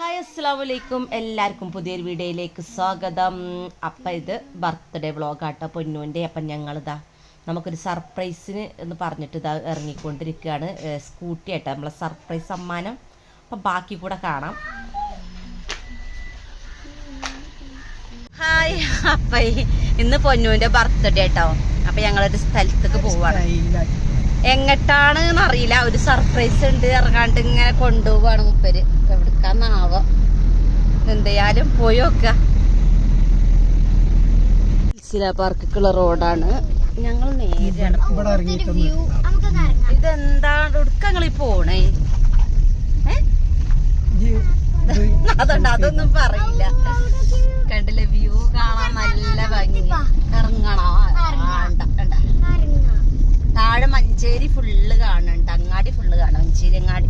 Hi അസ്സലാമലൈക്കും, എല്ലാവർക്കും പുതിയൊരു വീഡിയോയിലേക്ക് സ്വാഗതം. അപ്പം ഇത് ബർത്ത്ഡേ വ്ളോഗാട്ടോ പൊന്നൂൻ്റെ. അപ്പം ഞങ്ങളിതാ നമുക്കൊരു സർപ്രൈസിന് എന്ന് പറഞ്ഞിട്ട് ഇതാ ഇറങ്ങിക്കൊണ്ടിരിക്കുകയാണ്. സ്കൂട്ടി ആയിട്ട് നമ്മളെ സർപ്രൈസ് സമ്മാനം. അപ്പം ബാക്കി കൂടെ കാണാം. ഹായ്, അപ്പം ഇന്ന് പൊന്നൂൻ്റെ ബർത്ത്ഡേ കേട്ടോ. അപ്പം ഞങ്ങളൊരു സ്ഥലത്തേക്ക് പോവാണ്. എങ്ങട്ടാണ് എന്നറിയില്ല, ഒരു സർപ്രൈസ് ഉണ്ട് ഇറങ്ങാണ്ട് ഇങ്ങനെ കൊണ്ടുപോവാണ് മുപ്പര്. എവിടുക്കാന്നാവോ, എന്തായാലും പോയി നോക്കുക. പാർക്കുള്ള റോഡാണ്. ഞങ്ങൾ നേരെയാണ്. ഇതെന്താണ് ഉടുക്കങ്ങളീ പോണേ? അതുകൊണ്ട് അതൊന്നും പറയില്ല. കണ്ടില്ലേ, വ്യൂ കാണാൻ നല്ല ഭംഗി. ഇറങ്ങണോ? താഴെ മഞ്ചേരി ഫുള്ള് കാണുന്നുണ്ട്, അങ്ങാടി ഫുള്ള് കാണാം. മഞ്ചേരി അങ്ങാടി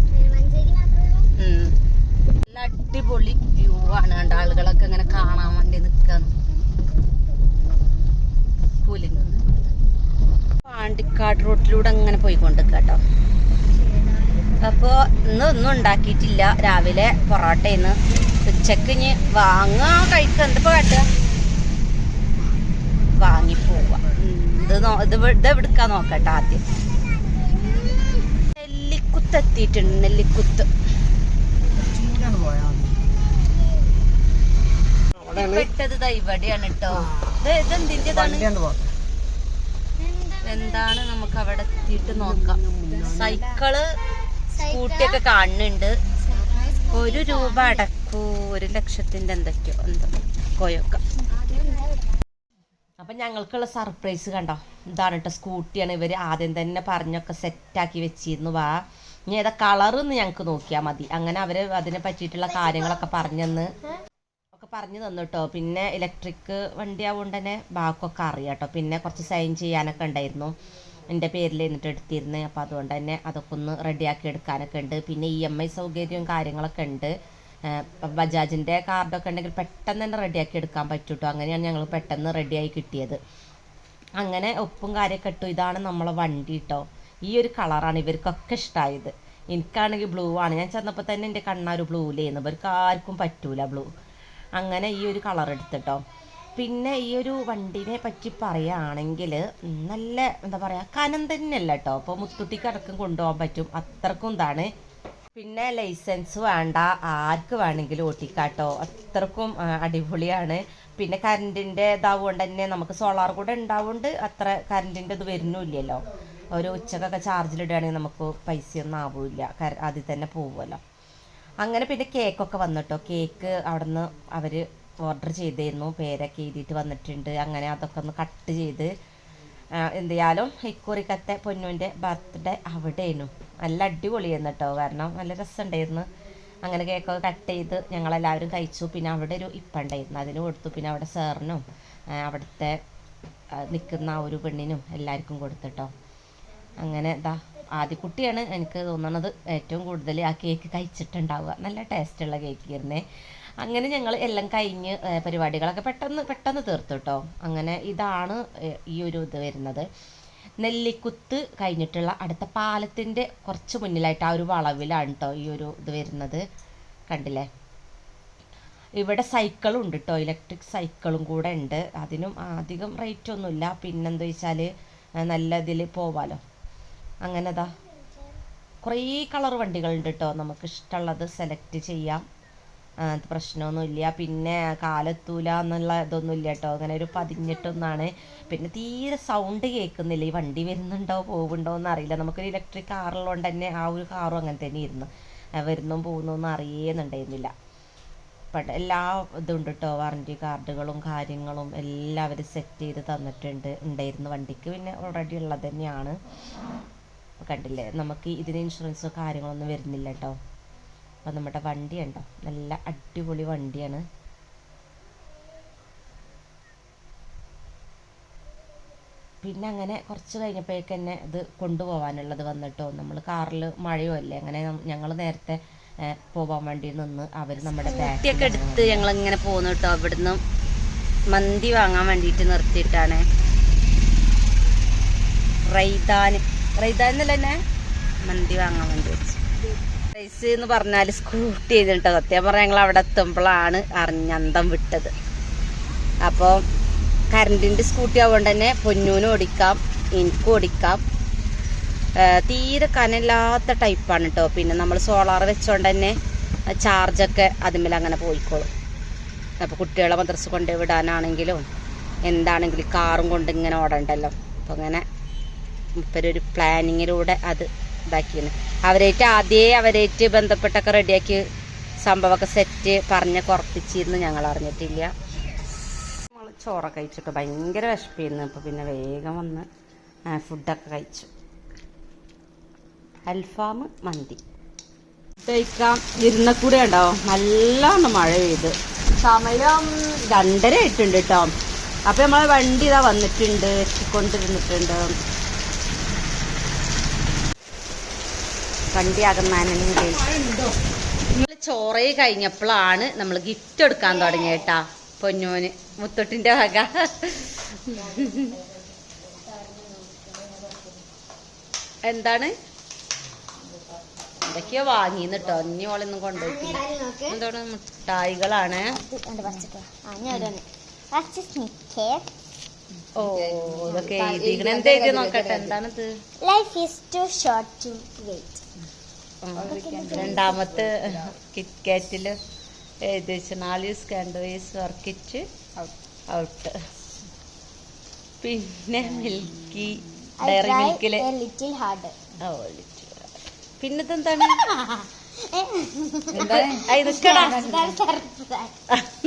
നല്ല അടിപൊളി വ്യൂ ആണ്. കണ്ട ആളുകളൊക്കെ ഇങ്ങനെ കാണാൻ വേണ്ടി നിക്കാണ്. കൂലിങ്ങന്ന് പാണ്ടിക്കാട് റോട്ടിലൂടെ അങ്ങനെ പോയിക്കൊണ്ടിരിക്കട്ടോ. അപ്പോ ഒന്നും ഉണ്ടാക്കിയിട്ടില്ല. രാവിലെ പൊറോട്ടയിന്ന്, ഉച്ചക്ക് ഇനി വാങ്ങാ കഴിക്കുക. എന്തിപ്പോ കാട്ടുക, വാങ്ങിപ്പോവാ. ഇത് എവിടുക്കാ നോക്കട്ടെ. ആദ്യം നെല്ലിക്കുത്ത് എത്തിയിട്ടുണ്ട്. നെല്ലിക്കുത്ത് പെട്ടത് ഇവിടെയാണ് കേട്ടോ. ഇതെന്തിൻ്റെതാണ്, എന്താണ് നമുക്ക് അവിടെ എത്തിയിട്ട് നോക്കാം. സൈക്കിള് സ്കൂട്ടിയൊക്കെ കാണുന്നുണ്ട്. 1 രൂപ അടക്കൂ, 1,00,000 എന്തൊക്കെയോ എന്തോ കോയൊക്കെ. അപ്പം ഞങ്ങൾക്കുള്ള സർപ്രൈസ് കണ്ടോ, ഇതാണ് കേട്ടോ. സ്കൂട്ടിയാണ്. ഇവർ ആദ്യം തന്നെ പറഞ്ഞൊക്കെ സെറ്റാക്കി വെച്ചിരുന്നു. വാ, ഇനി ഏതാ കളറെന്ന് ഞങ്ങൾക്ക് നോക്കിയാൽ മതി. അങ്ങനെ അവർ അതിനെ പറ്റിയിട്ടുള്ള കാര്യങ്ങളൊക്കെ പറഞ്ഞു തന്നു കേട്ടോ. പിന്നെ ഇലക്ട്രിക് വണ്ടി ആവുകൊണ്ട് തന്നെ ബാക്കൊക്കെ അറിയാം കേട്ടോ. പിന്നെ കുറച്ച് സൈൻ ചെയ്യാനൊക്കെ ഉണ്ടായിരുന്നു, എൻ്റെ പേരിൽ എന്നിട്ട് എടുത്തിരുന്നത്. അപ്പോൾ അതുകൊണ്ട് തന്നെ അതൊക്കെ ഒന്ന് റെഡിയാക്കി എടുക്കാനൊക്കെ ഉണ്ട്. പിന്നെ EMI സൗകര്യവും കാര്യങ്ങളൊക്കെ ഉണ്ട്. ബജാജിൻ്റെ കാർഡൊക്കെ ഉണ്ടെങ്കിൽ പെട്ടെന്ന് തന്നെ റെഡിയാക്കി എടുക്കാൻ പറ്റും കേട്ടോ. അങ്ങനെയാണ് ഞങ്ങൾ പെട്ടെന്ന് റെഡിയായി കിട്ടിയത്. അങ്ങനെ ഒപ്പും കാര്യമൊക്കെ ഇട്ടു. ഇതാണ് നമ്മളെ വണ്ടി കേട്ടോ. ഈ ഒരു കളറാണ് ഇവർക്കൊക്കെ ഇഷ്ടമായത്. എനിക്കാണെങ്കിൽ ബ്ലൂ ആണ്. ഞാൻ ചെന്നപ്പോൾ തന്നെ എൻ്റെ കണ്ണാരു ബ്ലൂയിലായിരുന്നു. ഇവർക്ക് ആർക്കും പറ്റൂല ബ്ലൂ. അങ്ങനെ ഈ ഒരു കളർ എടുത്തിട്ടോ. പിന്നെ ഈ ഒരു വണ്ടീനെ പറ്റി പറയുകയാണെങ്കിൽ നല്ല എന്താ പറയുക, കനം തന്നെയല്ല കേട്ടോ. അപ്പോൾ മുത്തുട്ടിക്ക് അടക്കം കൊണ്ടുപോകാൻ പറ്റും, അത്രക്കും ഇതാണ്. പിന്നെ ലൈസൻസ് വേണ്ട, ആർക്ക് വേണമെങ്കിലും ഓട്ടിക്കാട്ടോ, അത്രക്കും അടിപൊളിയാണ്. പിന്നെ കറണ്ടിൻ്റെ ഇതാവുകൊണ്ട് തന്നെ നമുക്ക് സോളാർ കൂടെ ഉണ്ടാവുകൊണ്ട് അത്ര കറണ്ടിൻ്റെ ഇത് വരുന്നില്ലല്ലോ. ഒരു ഉച്ചക്കൊക്കെ ചാർജിലിടുകയാണെങ്കിൽ നമുക്ക് പൈസയൊന്നും ആവില്ല, അതിൽ തന്നെ പോകുമല്ലോ. അങ്ങനെ പിന്നെ കേക്കൊക്കെ വന്നിട്ടോ. കേക്ക് അവിടെ നിന്ന് അവർ ഓർഡർ ചെയ്തിരുന്നു, പേരൊക്കെ എഴുതിയിട്ട് വന്നിട്ടുണ്ട്. അങ്ങനെ അതൊക്കെ ഒന്ന് കട്ട് ചെയ്ത് എന്തായാലും ഇക്കുറിക്കത്തെ പൊന്നൂൻ്റെ ബർത്ത്ഡേ അവിടെയായിരുന്നു. നല്ല അടിപൊളിയായിരുന്നു കേട്ടോ. കാരണം നല്ല രസമുണ്ടായിരുന്നു. അങ്ങനെ കേക്കൊക്കെ കട്ട് ചെയ്ത് ഞങ്ങളെല്ലാവരും കഴിച്ചു. പിന്നെ അവിടെ ഒരു ഇപ്പുണ്ടായിരുന്നു, അതിന് കൊടുത്തു. പിന്നെ അവിടെ സാറിനും അവിടുത്തെ നിൽക്കുന്ന ആ ഒരു പെണ്ണിനും എല്ലാവർക്കും കൊടുത്തിട്ടോ. അങ്ങനെ ഇതാ ആദ്യക്കുട്ടിയാണ് എനിക്ക് തോന്നുന്നത് ഏറ്റവും കൂടുതൽ ആ കേക്ക് കഴിച്ചിട്ടുണ്ടാവുക. നല്ല ടേസ്റ്റുള്ള കേക്കായിരുന്നേ. അങ്ങനെ ഞങ്ങൾ എല്ലാം കഴിഞ്ഞ് പരിപാടികളൊക്കെ പെട്ടെന്ന് തീർത്തു കേട്ടോ. അങ്ങനെ ഇതാണ് ഈ ഒരു ഇത് വരുന്നത്. നെല്ലിക്കുത്ത് കഴിഞ്ഞിട്ടുള്ള അടുത്ത പാലത്തിൻ്റെ കുറച്ച് മുന്നിലായിട്ട് ആ ഒരു വളവിലാണ് കേട്ടോ ഈ ഒരു ഇത് വരുന്നത്. കണ്ടില്ലേ, ഇവിടെ സൈക്കിളും ഉണ്ട് കേട്ടോ. ഇലക്ട്രിക് സൈക്കിളും കൂടെ ഉണ്ട്. അതിനും അധികം റേറ്റ് ഒന്നുമില്ല. പിന്നെന്താ വെച്ചാൽ നല്ല ഇതിൽ പോവാലോ. അങ്ങനെ ദാ കുറേ കളർ വണ്ടികളുണ്ട് കേട്ടോ. നമുക്ക് ഇഷ്ടമുള്ളത് സെലക്ട് ചെയ്യാം, പ്രശ്നമൊന്നുമില്ല. പിന്നെ കാലെത്തൂല എന്നുള്ള ഇതൊന്നും ഇല്ല കേട്ടോ. അങ്ങനെ ഒരു പതിഞ്ഞിട്ടൊന്നാണ്. പിന്നെ തീരെ സൗണ്ട് കേൾക്കുന്നില്ല. ഈ വണ്ടി വരുന്നുണ്ടോ പോകുന്നുണ്ടോ എന്ന് അറിയില്ല. നമുക്കൊരു ഇലക്ട്രിക് കാറുള്ളതുകൊണ്ട് തന്നെ ആ ഒരു കാറും അങ്ങനെ തന്നെ ഇരുന്നു, വരുന്നോ പോകുന്നൊന്നും അറിയുന്നുണ്ടായിരുന്നില്ല. അപ്പം എല്ലാ ഇതുണ്ട് കേട്ടോ. വാറൻറ്റി കാർഡുകളും കാര്യങ്ങളും എല്ലാവരും സെറ്റ് ചെയ്ത് ഉണ്ടായിരുന്നു വണ്ടിക്ക്. പിന്നെ ഓൾറെഡി ഉള്ളത് തന്നെയാണ്. കണ്ടില്ലേ, നമുക്ക് ഇതിന് ഇൻഷുറൻസോ കാര്യങ്ങളൊന്നും വരുന്നില്ല കേട്ടോ. അപ്പം നമ്മുടെ വണ്ടി ഉണ്ടോ, നല്ല അടിപൊളി വണ്ടിയാണ്. പിന്നെ അങ്ങനെ കുറച്ച് കഴിഞ്ഞപ്പോഴേക്ക് തന്നെ ഇത് കൊണ്ടുപോകാനുള്ളത് വന്നിട്ടോ. നമ്മൾ കാറിൽ മഴയോ അല്ലേ, അങ്ങനെ ഞങ്ങൾ നേരത്തെ പോകാൻ വേണ്ടി നിന്ന് അവർ നമ്മുടെ ബാഗൊക്കെ എടുത്ത് ഞങ്ങളിങ്ങനെ പോകുന്നു കേട്ടോ. അവിടുന്ന് മന്തി വാങ്ങാൻ വേണ്ടിയിട്ട് നിർത്തിയിട്ടാണ്. റൈദാൻ എന്നല്ല തന്നെ മന്തി വാങ്ങാൻ വേണ്ടി വെച്ച് സർപ്രൈസ് എന്ന് പറഞ്ഞാൽ സ്കൂട്ടി ചെയ്തിട്ടോ. സത്യം പറഞ്ഞാൽ ഞങ്ങൾ അവിടെ എത്തുമ്പോഴാണ് അറിഞ്ഞന്തം വിട്ടത്. അപ്പോൾ കറണ്ടിൻ്റെ സ്കൂട്ടി ആവുകൊണ്ട് തന്നെ പൊന്നൂനും ഓടിക്കാം, എനിക്കും ഓടിക്കാം. തീരെ കനല്ലാത്ത ടൈപ്പാണ് കേട്ടോ. പിന്നെ നമ്മൾ സോളാർ വെച്ചോണ്ട് തന്നെ ചാർജൊക്കെ അതുമേൽ അങ്ങനെ പോയിക്കോളും. അപ്പോൾ കുട്ടികളെ മദ്രസ കൊണ്ടുപോയി വിടാനാണെങ്കിലും എന്താണെങ്കിലും കാറും കൊണ്ട് ഇങ്ങനെ ഓടണ്ടല്ലോ. അപ്പോൾ അങ്ങനെ മുപ്പരൊരു പ്ലാനിങ്ങിലൂടെ അത് ഇതാക്കിയാണ്. അവരായിട്ട് ബന്ധപ്പെട്ടൊക്കെ റെഡിയാക്കി സംഭവമൊക്കെ സെറ്റ് പറഞ്ഞ് കുറപ്പിച്ചിരുന്നു. ഞങ്ങൾ അറിഞ്ഞിട്ടില്ല. നമ്മൾ ചോറൊക്കെ കഴിച്ചിട്ട് ഭയങ്കര വിശപ്പിരുന്നു. അപ്പോൾ പിന്നെ വേഗം വന്ന് ഫുഡൊക്കെ കഴിച്ചു. അൽഫാം മന്തി കഴിക്കാം ഇരുന്ന കൂടെ ഉണ്ടാവും. നല്ലോണം മഴ പെയ്ത് സമയം 2:30 ആയിട്ടുണ്ട് കേട്ടോ. അപ്പം നമ്മളെ വണ്ടി ഇതാ വന്നിട്ടുണ്ട്, എത്തിക്കൊണ്ടിരുന്നിട്ടുണ്ട്. വണ്ടി അകന്നാനെങ്കിൽ നമ്മൾ ചോറേ കഴിഞ്ഞപ്പോഴാണ് നമ്മൾ ഗിഫ്റ്റ് എടുക്കാൻ തുടങ്ങിയേട്ടാ. പൊന്നൂന് മുത്തൊട്ടിൻ്റെ വക എന്താണ് എന്തൊക്കെയോ വാങ്ങിന്ന് കേട്ടോ. ഇനി ഓളൊന്നും കൊണ്ടുപോയിട്ടില്ല. എന്താണ് മിഠായികളാണ്. ഓ ഇതൊക്കെ എഴുതിക്കണ. എന്താ എഴുതി നോക്കട്ടെ. എന്താണിത്? രണ്ടാമത്തെ കിറ്റ്കാറ്റില് എഴുതി വെച്ച് 4 സ്കാൻഡോയിസ് വർക്കിറ്റ് ഔട്ട്. പിന്നെ മിൽക്കി ഡയറി മിൽക്കില് പിന്നെന്താണ്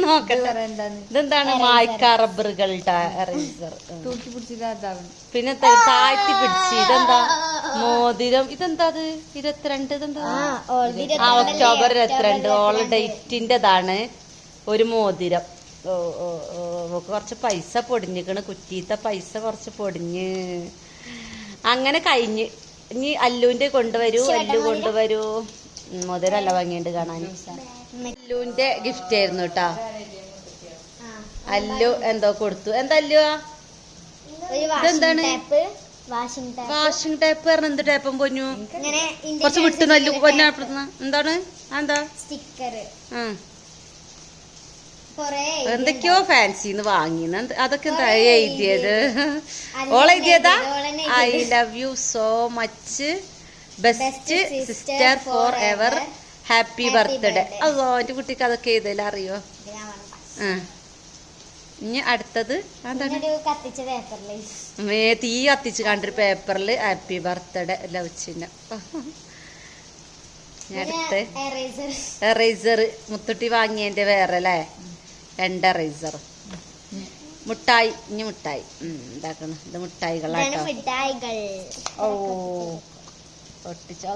നോക്കട്ടെ. ഇതെന്താണ്? മായ്ക്ക റബ്ബറുകളുടെ പിന്നെ താഴ്ത്തി പിടിച്ച്. ഇതെന്താ? മോതിരം. ഇതെന്താ? അത് 22. ഇതെന്താ? ഒക്ടോബർ 22 ഓള് ഡേറ്റിൻ്റെതാണ്. ഒരു മോതിരം. കുറച്ച് പൈസ പൊടിഞ്ഞിക്കണ്. കുറ്റീത്തെ പൈസ കുറച്ച് പൊടിഞ്ഞ് അങ്ങനെ കഴിഞ്ഞ്. ഇനി അല്ലുവിന്റെ കൊണ്ടുവരൂ, അല്ലു കൊണ്ടുവരൂ. മുതലല്ല വാങ്ങിയുണ്ട് കാണാൻ. അല്ലുവിന്റെ ഗിഫ്റ്റ് ആയിരുന്നു കേട്ടാ. അല്ലു എന്തോ കൊടുത്തു. എന്താ അല്ലു? ഇതെന്താണ്? വാഷിംഗ് ടേപ്പ് പറഞ്ഞ എന്ത് ടേപ്പും പൊന്നു കുറച്ച് വിട്ടു നല്ലു പൊന്നാപ്പെടുന്ന. എന്താണ്? എന്താ? എന്തൊക്കെയോ ഫാൻസിന്ന് വാങ്ങിന്ന്. അതൊക്കെ എന്താ എഴുതിയത്? ഓളെഴുതിയതാ? I love you so much, best sister forever, happy birthday. അതോ എന്റെ കുട്ടിക്ക് അതൊക്കെ എഴുതല അറിയോ? ഇനി അടുത്തത് എന്താണ്? തീ കത്തിച്ച് കണ്ടൊരു പേപ്പറിൽ ഹാപ്പി ബർത്ത്ഡേ ലവ്ച്ചിന്റെ. അടുത്ത് എറേസർ മുത്തുട്ടി വാങ്ങിയതിന്റെ വേറെ അല്ലേ? 2 എറേസർ. മുട്ടായി. ഇനി മുട്ടായി ഉണ്ടാക്കണം. ഇത് മുട്ടായികളാട്ടോ. ഓ പൊട്ടിച്ചോ.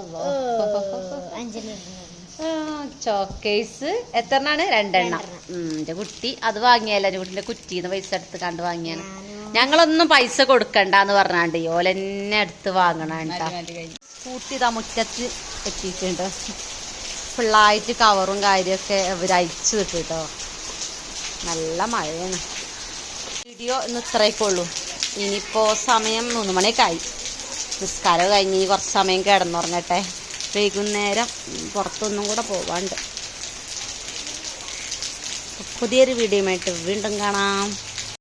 ചോക്കേസ് എത്രണ്ണാണ്? 2 എണ്ണം. എന്റെ കുട്ടി അത് വാങ്ങിയല്ല. എന്റെ കുട്ടിന്റെ കുറ്റീന്ന് പൈസ എടുത്ത് കണ്ട് വാങ്ങിയാണ്. ഞങ്ങളൊന്നും പൈസ കൊടുക്കണ്ടെന്ന് പറഞ്ഞാണ്ട് ഓലെന്നെ എടുത്ത് വാങ്ങണ. കൂട്ടി ഇതാ മുറ്റത്ത് എത്തിയിട്ടുണ്ട്. ഫുള്ളായിട്ട് കവറും കാര്യമൊക്കെ ഇവർ അയച്ചു കിട്ടുട്ടോ. നല്ല മഴയാണ്. വീഡിയോ ഇന്ന് ഇത്രയൊക്കെ ഉള്ളൂ. ഇനിയിപ്പോൾ സമയം 3 മണിയൊക്കെ ആയി. നിസ്കാരം കഴിഞ്ഞ് കുറച്ച് സമയം കിടന്നുറങ്ങട്ടെ. വൈകുന്നേരം പുറത്തൊന്നും കൂടെ പോവാണ്ട്. പുതിയൊരു വീഡിയോയുമായിട്ട് വീണ്ടും കാണാം.